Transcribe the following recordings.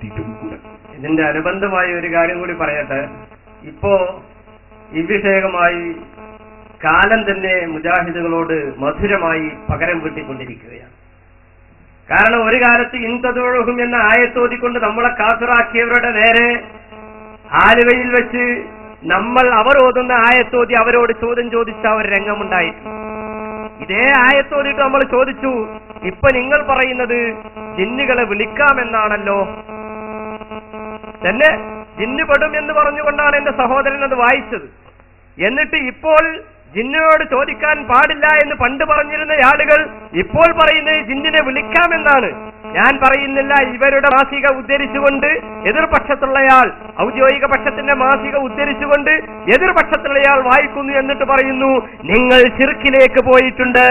എത്തിയിട്ടും കൂടെ. ഇതിന്റെ അനുബന്ധമായ ഒരു കാര്യം കൂടി പറയട്ടെ. ഇപ്പോ ഇവിഷയകമായി കാലം തന്നെ മുജാഹിദുകളോട് മധുരമായി പകരം വീട്ടിക്കൊണ്ടിരിക്കുകയാണ്. കാരണം ഒരു കാലത്ത് ഇൻതദൂഹും എന്ന ആയത്തോതിക്കൊണ്ട് നമ്മളെ കാഫിറാക്കിയവരുടെ നേരെ ആലുവയിൽ വെച്ച് അവർ ഓതുന്ന ആയത്തോതി അവരോട് ചോദ്യം ചോദിച്ച ഒരു രംഗമുണ്ടായിരുന്നു. ഇതേ ആയത്തോതിട്ട് നമ്മൾ ചോദിച്ചു, ഇപ്പൊ നിങ്ങൾ പറയുന്നത് ജിന്നുകളെ വിളിക്കാമെന്നാണല്ലോ, തന്നെ ജിന്ന് പെടും എന്ന് പറഞ്ഞുകൊണ്ടാണ് എന്റെ സഹോദരൻ അത് വായിച്ചത്. എന്നിട്ട് ഇപ്പോൾ ജിന്നിനോട് ചോദിക്കാൻ പാടില്ല എന്ന് പണ്ട് പറഞ്ഞിരുന്ന ആളുകൾ ഇപ്പോൾ പറയുന്നത് ജിന്നിനെ വിളിക്കാമെന്നാണ്. ഞാൻ പറയുന്നില്ല, ഇവരുടെ മാസിക ഉദ്ധരിച്ചുകൊണ്ട് എതിർപക്ഷത്തുള്ളയാൾ, ഔദ്യോഗിക പക്ഷത്തിന്റെ മാസിക ഉദ്ധരിച്ചുകൊണ്ട് എതിർപക്ഷത്തുള്ളയാൾ വായിക്കുന്നു. എന്നിട്ട് പറയുന്നു, നിങ്ങൾ ശിർക്കിലേക്ക് പോയിട്ടുണ്ട്.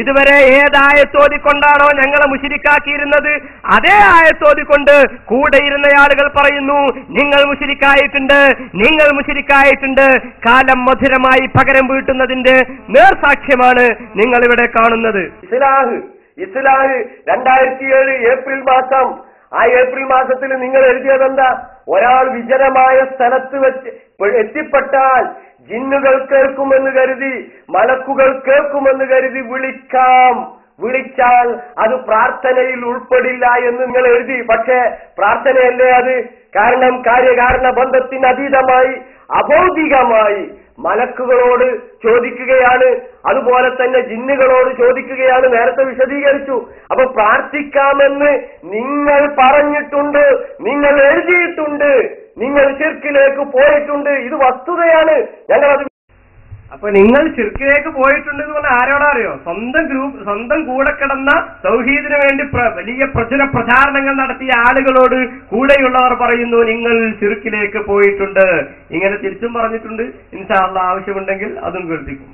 ഇതുവരെ ഏതായത്തോതിക്കൊണ്ടാണോ ഞങ്ങളെ മുശ്രിക്കാക്കിയിരുന്നത്, അതേ ആയത്തോതിക്കൊണ്ട് കൂടെ ഇരുന്ന ആളുകൾ പറയുന്നു, നിങ്ങൾ മുശ്രിക്കായിട്ടുണ്ട്, നിങ്ങൾ മുശ്രിക്കായിട്ടുണ്ട്. കാലം മധുരമായി പകരം വീട്ടുന്നതിന്റെ നേർസാക്ഷ്യമാണ് നിങ്ങൾ ഇവിടെ കാണുന്നത്. ഇസ്ലാഹ് 2007 ഏപ്രിൽ മാസം. ആ ഏപ്രിൽ മാസത്തിൽ നിങ്ങൾ എഴുതിയതെന്താ? ഒരാൾ വിജനമായ സ്ഥലത്ത് വെച്ച് എത്തിപ്പെട്ടാൽ ജിന്നുകൾ കേൾക്കുമെന്ന് കരുതി, മലക്കുകൾ കേൾക്കുമെന്ന് കരുതി വിളിച്ചാൽ അത് പ്രാർത്ഥനയിൽ ഉൾപ്പെടില്ല എന്ന് നിങ്ങൾ എഴുതി. പക്ഷേ പ്രാർത്ഥനയല്ലേ അത്? കാരണം കാര്യകാരണ ബന്ധത്തിന് അതീതമായി അഭൗതികമായി മലക്കുകളോട് ചോദിക്കുകയാണ്, അതുപോലെ തന്നെ ജിന്നുകളോട് ചോദിക്കുകയാണ്. നേരത്തെ വിശദീകരിച്ചു. അപ്പൊ പ്രാർത്ഥിക്കാമെന്ന് നിങ്ങൾ പറഞ്ഞിട്ടുണ്ട്, നിങ്ങൾ എഴുതിയിട്ടുണ്ട്, നിങ്ങൾ ശിർക്കിലേക്ക് പോയിട്ടുണ്ട്. ഇത് വസ്തുതയാണ്. ഞങ്ങളത് അപ്പൊ നിങ്ങൾ ശിർക്കിലേക്ക് പോയിട്ടുണ്ട് എന്ന് പറഞ്ഞാൽ ആരോടാ അറിയോ? സ്വന്തം കൂടെ കിടന്ന തൗഹീദിന് വേണ്ടി വലിയ പ്രചാരണങ്ങൾ നടത്തിയ ആളുകളോട് കൂടെയുള്ളവർ പറയുന്നു, നിങ്ങൾ ശിർക്കിലേക്ക് പോയിട്ടുണ്ട്. ഇങ്ങനെ തിരിച്ചും പറഞ്ഞിട്ടുണ്ട്. ഇൻഷാ അല്ലാഹ് ആവശ്യമുണ്ടെങ്കിൽ അതും കേൾപ്പിക്കും.